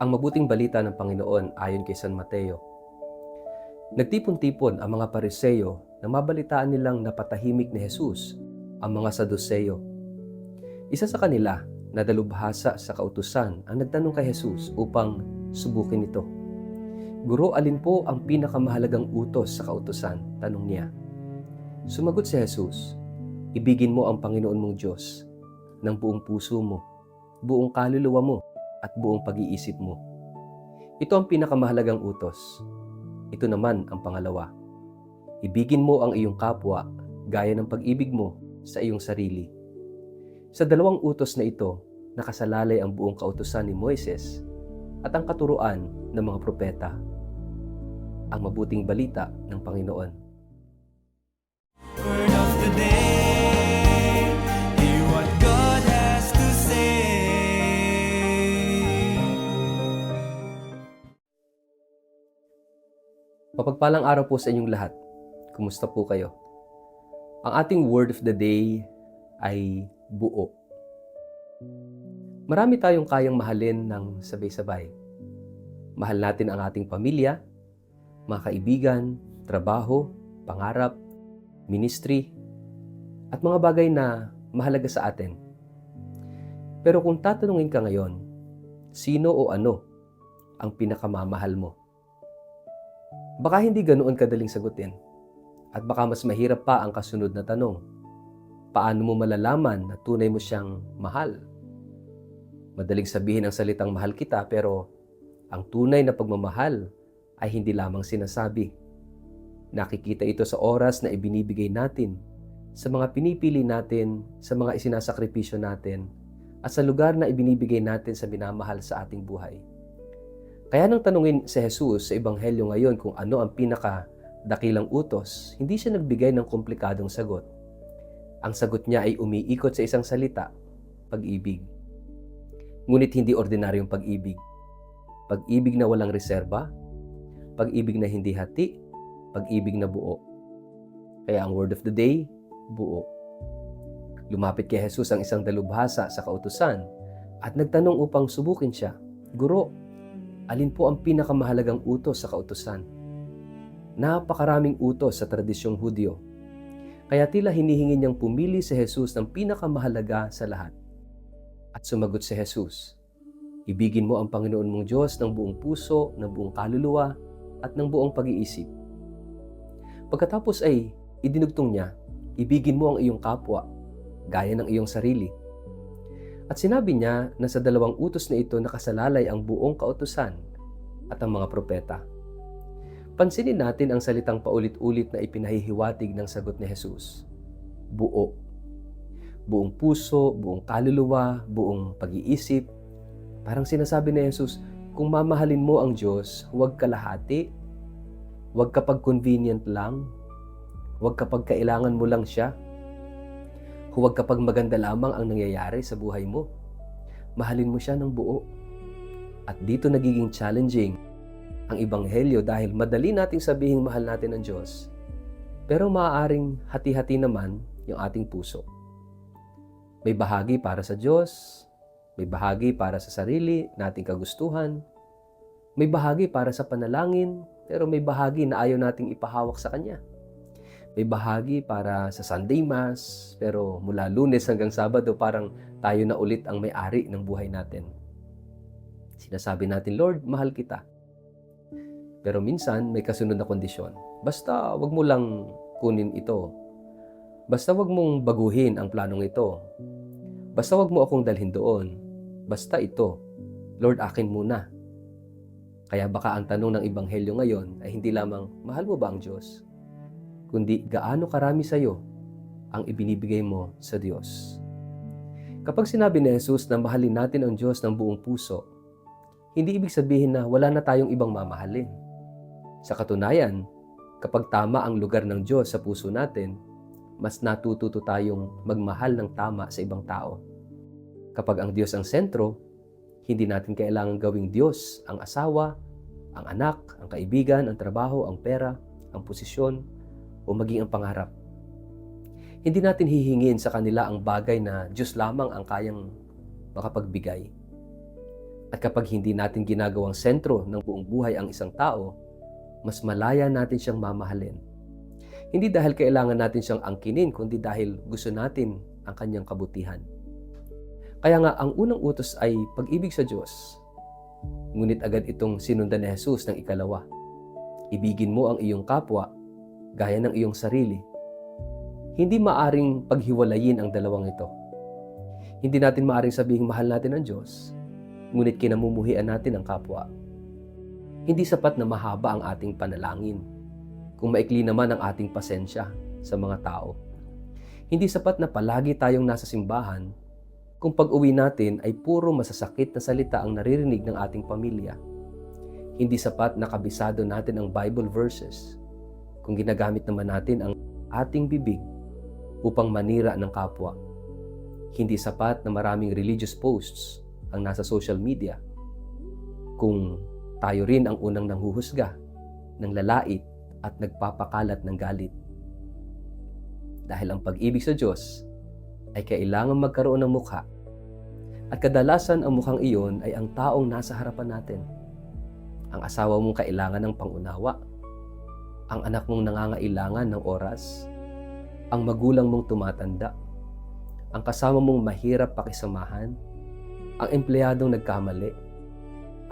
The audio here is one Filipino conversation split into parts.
Ang mabuting balita ng Panginoon ayon kay San Mateo. Nagtipon-tipon ang mga Pariseo na mabalitaan nilang napatahimik ni Jesus ang mga Saduceo. Isa sa kanila na dalubhasa sa kautusan ang nagtanong kay Jesus upang subukin ito. Guro, alin po ang pinakamahalagang utos sa kautusan? Tanong niya. Sumagot si Jesus, ibigin mo ang Panginoon mong Diyos ng buong puso mo, buong kaluluwa mo, at buong pag-iisip mo. Ito ang pinakamahalagang utos. Ito naman ang pangalawa. Ibigin mo ang iyong kapwa gaya ng pag-ibig mo sa iyong sarili. Sa dalawang utos na ito, nakasalalay ang buong kautusan ni Moises at ang katuruan ng mga propeta. Ang mabuting balita ng Panginoon. Word of the day, hear what God has to say. Mapagpalang araw po sa inyong lahat. Kumusta po kayo? Ang ating word of the day ay buo. Marami tayong kayang mahalin ng sabay-sabay. Mahal natin ang ating pamilya, mga kaibigan, trabaho, pangarap, ministry, at mga bagay na mahalaga sa atin. Pero kung tatanungin ka ngayon, sino o ano ang pinakamamahal mo? Baka hindi ganoon kadaling sagutin. At baka mas mahirap pa ang kasunod na tanong. Paano mo malalaman na tunay mo siyang mahal? Madaling sabihin ang salitang mahal kita, pero ang tunay na pagmamahal ay hindi lamang sinasabi. Nakikita ito sa oras na ibinibigay natin, sa mga pinipili natin, sa mga isinasakripisyo natin, at sa lugar na ibinibigay natin sa minamahal sa ating buhay. Kaya nang tanungin si Jesus sa Ebanghelyo ngayon kung ano ang pinakadakilang utos, hindi siya nagbigay ng komplikadong sagot. Ang sagot niya ay umiikot sa isang salita, pag-ibig. Ngunit hindi ordinaryong pag-ibig. Pag-ibig na walang reserba, pag-ibig na hindi hati, pag-ibig na buo. Kaya ang word of the day, buo. Lumapit kay Jesus ang isang dalubhasa sa kautusan at nagtanong upang subukin siya, Guro, alin po ang pinakamahalagang utos sa kautusan? Napakaraming utos sa tradisyong Hudyo. Kaya tila hinihingi niyang pumili si Jesus ng pinakamahalaga sa lahat. At sumagot si Jesus, ibigin mo ang Panginoon mong Diyos ng buong puso, ng buong kaluluwa, at ng buong pag-iisip. Pagkatapos ay idinugtong niya, ibigin mo ang iyong kapwa, gaya ng iyong sarili. At sinabi niya na sa dalawang utos na ito nakasalalay ang buong kautusan at ang mga propeta. Pansinin natin ang salitang paulit-ulit na ipinahihiwatig ng sagot ni Jesus. Buo. Buong puso, buong kaluluwa, buong pag-iisip. Parang sinasabi ni Jesus, kung mamahalin mo ang Diyos, huwag kalahati, huwag kapag convenient lang, huwag kapag kailangan mo lang siya, huwag kapag maganda lamang ang nangyayari sa buhay mo. Mahalin mo siya ng buo. At dito nagiging challenging ang Ebanghelyo dahil madali nating sabihin mahal natin ang Diyos, pero maaaring hati-hati naman yung ating puso. May bahagi para sa Diyos, may bahagi para sa sarili, nating kagustuhan, may bahagi para sa panalangin, pero may bahagi na ayaw nating ipahawak sa Kanya. May bahagi para sa Sunday Mass, pero mula Lunes hanggang Sabado parang tayo na ulit ang may-ari ng buhay natin. Sinasabi natin, Lord, mahal kita. Pero minsan may kasunod na kondisyon. Basta wag mo lang kunin ito. Basta wag mong baguhin ang planong ito. Basta wag mo akong dalhin doon. Basta ito. Lord, akin muna. Kaya baka ang tanong ng Ebanghelyo ngayon ay hindi lamang, mahal mo ba ang Diyos? Kundi gaano karami sa iyo ang ibinibigay mo sa Diyos. Kapag sinabi ni Jesus na mahalin natin ang Diyos ng buong puso, hindi ibig sabihin na wala na tayong ibang mamahalin. Sa katunayan, kapag tama ang lugar ng Diyos sa puso natin, mas natututo tayong magmahal ng tama sa ibang tao. Kapag ang Diyos ang sentro, hindi natin kailangan gawing Diyos ang asawa, ang anak, ang kaibigan, ang trabaho, ang pera, ang posisyon, o maging ang pangarap. Hindi natin hihingin sa kanila ang bagay na Diyos lamang ang kayang makapagbigay. At kapag hindi natin ginagawang sentro ng buong buhay ang isang tao, mas malaya natin siyang mamahalin. Hindi dahil kailangan natin siyang angkinin, kundi dahil gusto natin ang kanyang kabutihan. Kaya nga, ang unang utos ay pag-ibig sa Diyos. Ngunit agad itong sinundan ni Jesus ng ikalawa. Ibigin mo ang iyong kapwa gaya ng iyong sarili. Hindi maaring paghiwalayin ang dalawang ito. Hindi natin maaring sabihing mahal natin ang Diyos, ngunit kinamumuhian natin ang kapwa. Hindi sapat na mahaba ang ating panalangin kung maikli naman ang ating pasensya sa mga tao. Hindi sapat na palagi tayong nasa simbahan kung pag-uwi natin ay puro masasakit na salita ang naririnig ng ating pamilya. Hindi sapat na kabisado natin ang Bible verses kung ginagamit naman natin ang ating bibig upang manira ng kapwa. Hindi sapat na maraming religious posts ang nasa social media kung tayo rin ang unang nanghuhusga, ng lalait at nagpapakalat ng galit. Dahil ang pag-ibig sa Diyos ay kailangan magkaroon ng mukha. At kadalasan ang mukhang iyon ay ang taong nasa harapan natin. Ang asawa mong kailangan ng pangunawa, ang anak mong nangangailangan ng oras, ang magulang mong tumatanda, ang kasama mong mahirap pakisamahan, ang empleyadong nagkamali,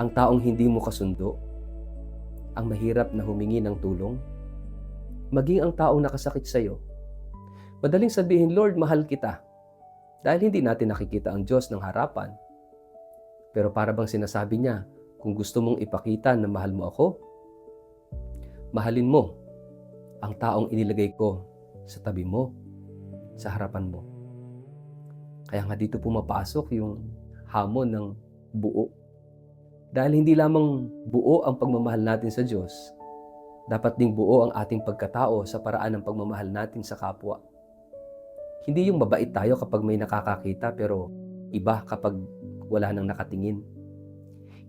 ang taong hindi mo kasundo, ang mahirap na humingi ng tulong, maging ang taong nakasakit sa iyo. Madaling sabihin, Lord, mahal kita, dahil hindi natin nakikita ang Diyos ng harapan. Pero para bang sinasabi niya, kung gusto mong ipakita na mahal mo ako, mahalin mo ang taong inilagay ko sa tabi mo, sa harapan mo. Kaya nga dito pumapasok yung hamon ng buo. Dahil hindi lamang buo ang pagmamahal natin sa Diyos, dapat ding buo ang ating pagkatao sa paraan ng pagmamahal natin sa kapwa. Hindi yung mabait tayo kapag may nakakakita pero iba kapag wala nang nakatingin.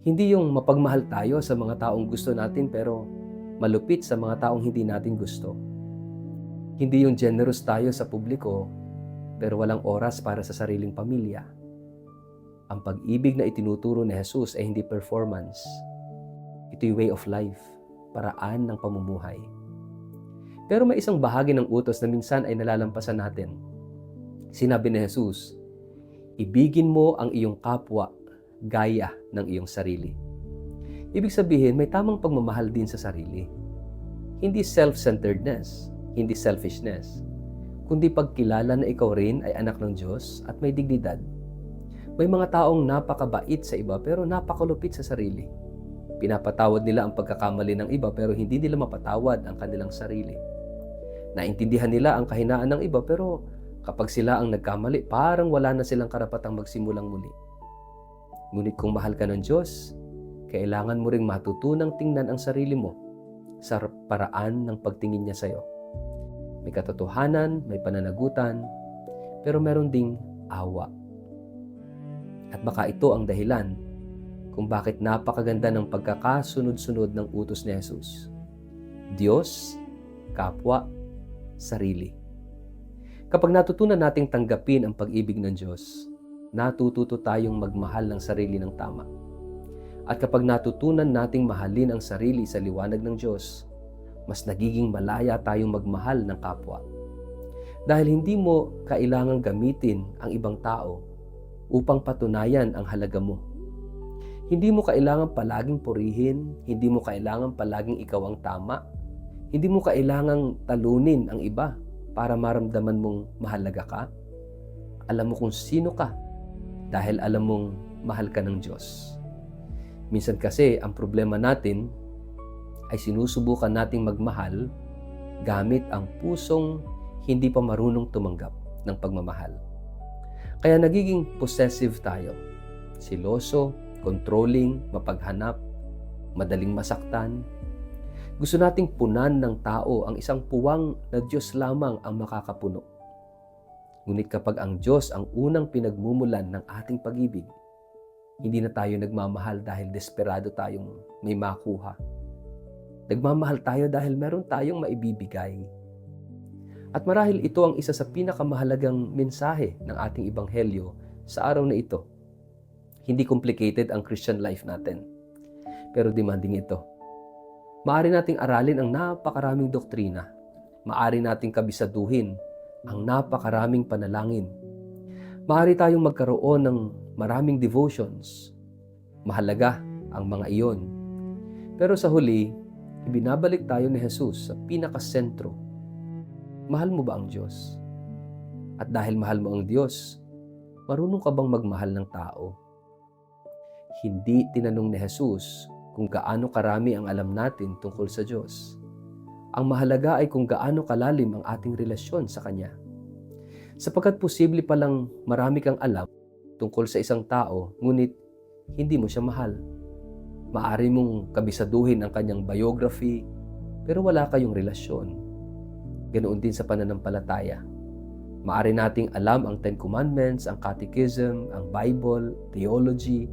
Hindi yung mapagmahal tayo sa mga taong gusto natin pero malupit sa mga taong hindi natin gusto. Hindi yung generous tayo sa publiko pero walang oras para sa sariling pamilya. Ang pag-ibig na itinuturo ni Jesus ay hindi performance. Ito'y way of life, paraan ng pamumuhay. Pero may isang bahagi ng utos na minsan ay nalalampasan natin. Sinabi ni Jesus, ibigin mo ang iyong kapwa gaya ng iyong sarili. Ibig sabihin, may tamang pagmamahal din sa sarili. Hindi self-centeredness, hindi selfishness, kundi pagkilala na ikaw rin ay anak ng Diyos at may dignidad. May mga taong napakabait sa iba pero napakalupit sa sarili. Pinapatawad nila ang pagkakamali ng iba pero hindi nila mapatawad ang kanilang sarili. Naintindihan nila ang kahinaan ng iba pero kapag sila ang nagkamali, parang wala na silang karapatang magsimulang muli. Ngunit kung mahal ka ng Diyos, kailangan mo ring matutunang tingnan ang sarili mo sa paraan ng pagtingin niya sa iyo. May katotohanan, may pananagutan, pero meron ding awa. At baka ito ang dahilan kung bakit napakaganda ng pagkakasunod-sunod ng utos ni Jesus. Diyos, kapwa, sarili. Kapag natutunan nating tanggapin ang pag-ibig ng Diyos, natututo tayong magmahal ng sarili ng tama. At kapag natutunan nating mahalin ang sarili sa liwanag ng Diyos, mas nagiging malaya tayong magmahal ng kapwa. Dahil hindi mo kailangang gamitin ang ibang tao upang patunayan ang halaga mo. Hindi mo kailangan palaging purihin, hindi mo kailangan palaging ikaw ang tama, hindi mo kailangang talunin ang iba para maramdaman mong mahalaga ka. Alam mo kung sino ka dahil alam mong mahal ka ng Diyos. Minsan kasi ang problema natin ay sinusubukan nating magmahal gamit ang pusong hindi pa marunong tumanggap ng pagmamahal. Kaya nagiging possessive tayo. Siloso, controlling, mapaghanap, madaling masaktan. Gusto nating punan ng tao ang isang puwang na Diyos lamang ang makakapuno. Ngunit kapag ang Diyos ang unang pinagmumulan ng ating pag-ibig, hindi na tayo nagmamahal dahil desperado tayong may makuha. Nagmamahal tayo dahil meron tayong maibibigay. At marahil ito ang isa sa pinakamahalagang mensahe ng ating ebanghelyo sa araw na ito. Hindi complicated ang Christian life natin, pero demanding ito. Maaari nating aralin ang napakaraming doktrina. Maaari nating kabisaduhin ang napakaraming panalangin. Maaari tayong magkaroon ng maraming devotions. Mahalaga ang mga iyon. Pero sa huli, ibinabalik tayo ni Jesus sa pinakasentro. Mahal mo ba ang Diyos? At dahil mahal mo ang Diyos, marunong ka bang magmahal ng tao? Hindi tinanong ni Jesus kung gaano karami ang alam natin tungkol sa Diyos. Ang mahalaga ay kung gaano kalalim ang ating relasyon sa Kanya. Sapagkat posible palang marami kang alam tungkol sa isang tao, ngunit hindi mo siya mahal. Maaari mong kabisaduhin ang kanyang biography, pero wala kayong relasyon. Ganoon din sa pananampalataya. Maaari nating alam ang Ten Commandments, ang Catechism, ang Bible, theology,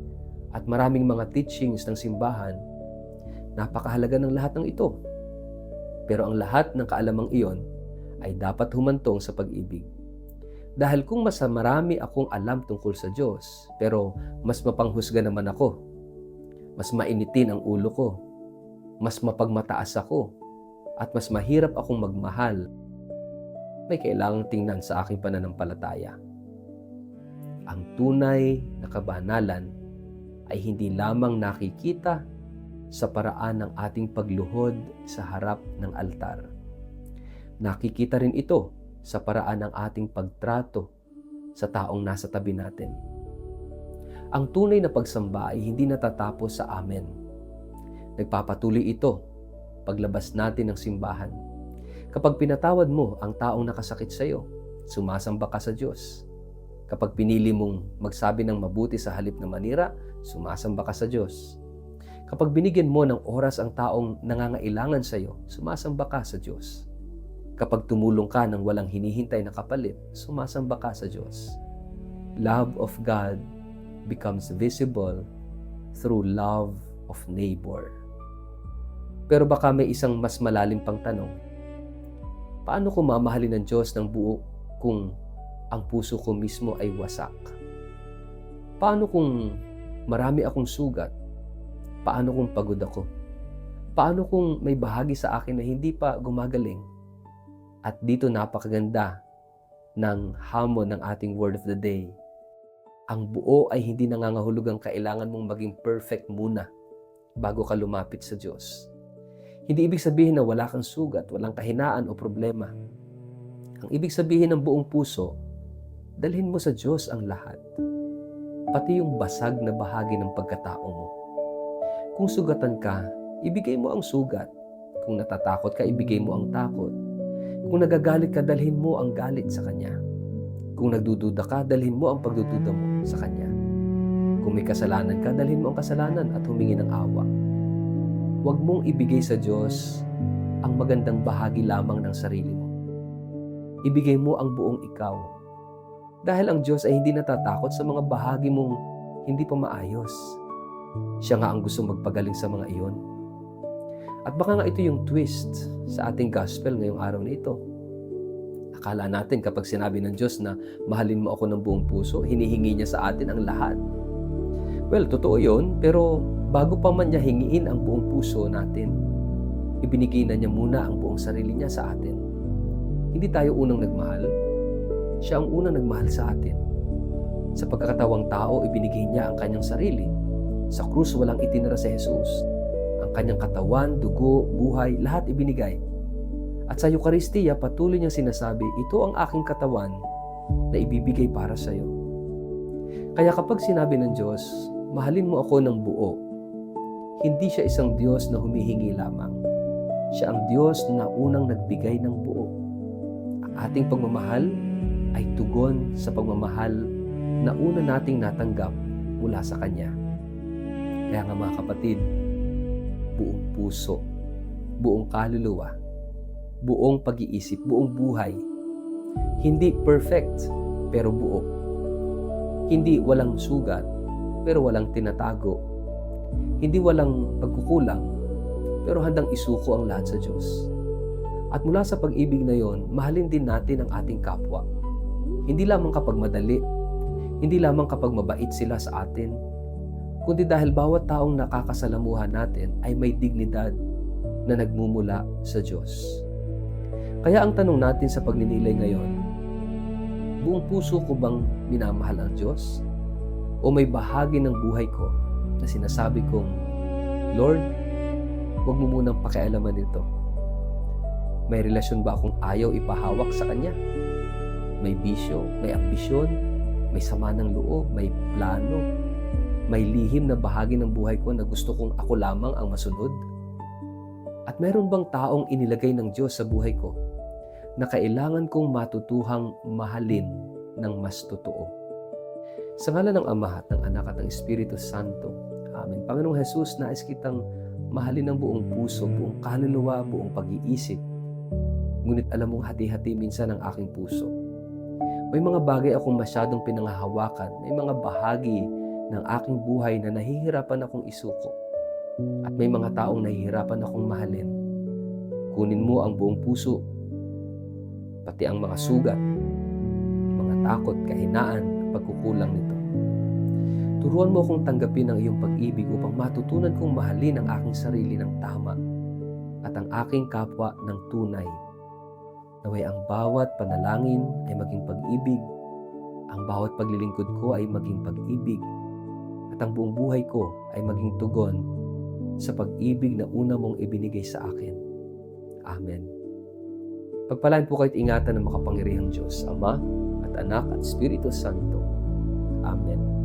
at maraming mga teachings ng simbahan. Napakahalaga ng lahat ng ito. Pero ang lahat ng kaalamang iyon ay dapat humantong sa pag-ibig. Dahil kung mas marami akong alam tungkol sa Diyos, pero mas mapanghusga naman ako, mas mainitin ang ulo ko, mas mapagmataas ako, at mas mahirap akong magmahal, may kailangang tingnan sa aking pananampalataya. Ang tunay na kabanalan ay hindi lamang nakikita sa paraan ng ating pagluhod sa harap ng altar. Nakikita rin ito sa paraan ng ating pagtrato sa taong nasa tabi natin. Ang tunay na pagsamba ay hindi natatapos sa amen. Nagpapatuloy ito paglabas natin ng simbahan. Kapag pinatawad mo ang taong nakasakit sa iyo, sumasamba ka sa Diyos. Kapag pinili mong magsabi ng mabuti sa halip na manira, sumasamba ka sa Diyos. Kapag binigyan mo ng oras ang taong nangangailangan sa iyo, sumasamba ka sa Diyos. Kapag tumulong ka ng walang hinihintay na kapalit, sumasamba ka sa Diyos. Love of God becomes visible through love of neighbor. Pero baka may isang mas malalim pang tanong. Paano ko mamahalin ng Diyos ng buo kung ang puso ko mismo ay wasak? Paano kung marami akong sugat? Paano kung pagod ako? Paano kung may bahagi sa akin na hindi pa gumagaling? At dito napakaganda ng hamon ng ating word of the day. Ang buo ay hindi nangangahulugang kailangan mong maging perfect muna bago ka lumapit sa Diyos. Hindi ibig sabihin na wala kang sugat, walang kahinaan o problema. Ang ibig sabihin ng buong puso, dalhin mo sa Diyos ang lahat. Pati yung basag na bahagi ng pagkatao mo. Kung sugatan ka, ibigay mo ang sugat. Kung natatakot ka, ibigay mo ang takot. Kung nagagalit ka, dalhin mo ang galit sa Kanya. Kung nagdududa ka, dalhin mo ang pagdududa mo sa Kanya. Kung may kasalanan ka, dalhin mo ang kasalanan at humingi ng awa. Huwag mong ibigay sa Diyos ang magandang bahagi lamang ng sarili mo. Ibigay mo ang buong ikaw. Dahil ang Diyos ay hindi natatakot sa mga bahagi mong hindi pa maayos. Siya nga ang gusto magpagaling sa mga iyon. At baka nga ito yung twist sa ating gospel ngayong araw na ito. Akala natin kapag sinabi ng Diyos na mahalin mo ako ng buong puso, hinihingi niya sa atin ang lahat. Well, totoo yun, pero bago pa man niya hingiin ang buong puso natin, ibinigay na niya muna ang buong sarili niya sa atin. Hindi tayo unang nagmahal. Siya ang unang nagmahal sa atin. Sa pagkakatawang tao, ibinigay niya ang kanyang sarili. Sa krus, walang itinira si Jesus. Ang kanyang katawan, dugo, buhay, lahat ibinigay. At sa Eucharistia, patuloy niyang sinasabi, ito ang aking katawan na ibibigay para sa iyo. Kaya kapag sinabi ng Diyos, mahalin mo ako ng buo, hindi siya isang Diyos na humihingi lamang. Siya ang Diyos na unang nagbigay ng buo. Ang ating pagmamahal ay tugon sa pagmamahal na una nating natanggap mula sa Kanya. Kaya nga mga kapatid, buong puso, buong kaluluwa, buong pag-iisip, buong buhay. Hindi perfect, pero buo. Hindi walang sugat, pero walang tinatago. Hindi walang pagkukulang, pero handang isuko ang lahat sa Diyos. At mula sa pag-ibig na yon, mahalin din natin ang ating kapwa. Hindi lamang kapag madali, hindi lamang kapag mabait sila sa atin, kundi dahil bawat taong nakakasalamuhan natin ay may dignidad na nagmumula sa Diyos. Kaya ang tanong natin sa pagninilay ngayon, buong puso ko bang minamahal ang Diyos? O may bahagi ng buhay ko na sinasabi kong, Lord, huwag mo munang pakialaman nito. May relasyon ba akong ayaw ipahawak sa Kanya? May bisyo, may ambisyon, may sama ng loob, may plano, may lihim na bahagi ng buhay ko na gusto kong ako lamang ang masunod? At meron bang taong inilagay ng Diyos sa buhay ko na kailangan kong matutuhang mahalin ng mas totoo? Sa ngalan ng Ama at ng Anak at ng Espiritu Santo. Amen. Panginoong Jesus, nais kitang mahalin ng buong puso, buong kaluluwa, buong pag-iisip. Ngunit alam mong hati-hati minsan ang aking puso. May mga bagay akong masyadong pinangahawakan. May mga bahagi ng aking buhay na nahihirapan akong isuko. At may mga taong nahihirapan akong mahalin. Kunin mo ang buong puso, pati ang mga sugat, mga takot, kahinaan, pagkukulang nito. Turuan mo akong tanggapin ang iyong pag-ibig upang matutunan kong mahalin ang aking sarili ng tama at ang aking kapwa ng tunay. Naway ang bawat panalangin ay maging pag-ibig, ang bawat paglilingkod ko ay maging pag-ibig, at ang buong buhay ko ay maging tugon sa pag-ibig na una mong ibinigay sa akin. Amen. Pagpalain po kayo't ingatan ng makapangyarihang Diyos, Ama at Anak at Espiritu Santo. Amen.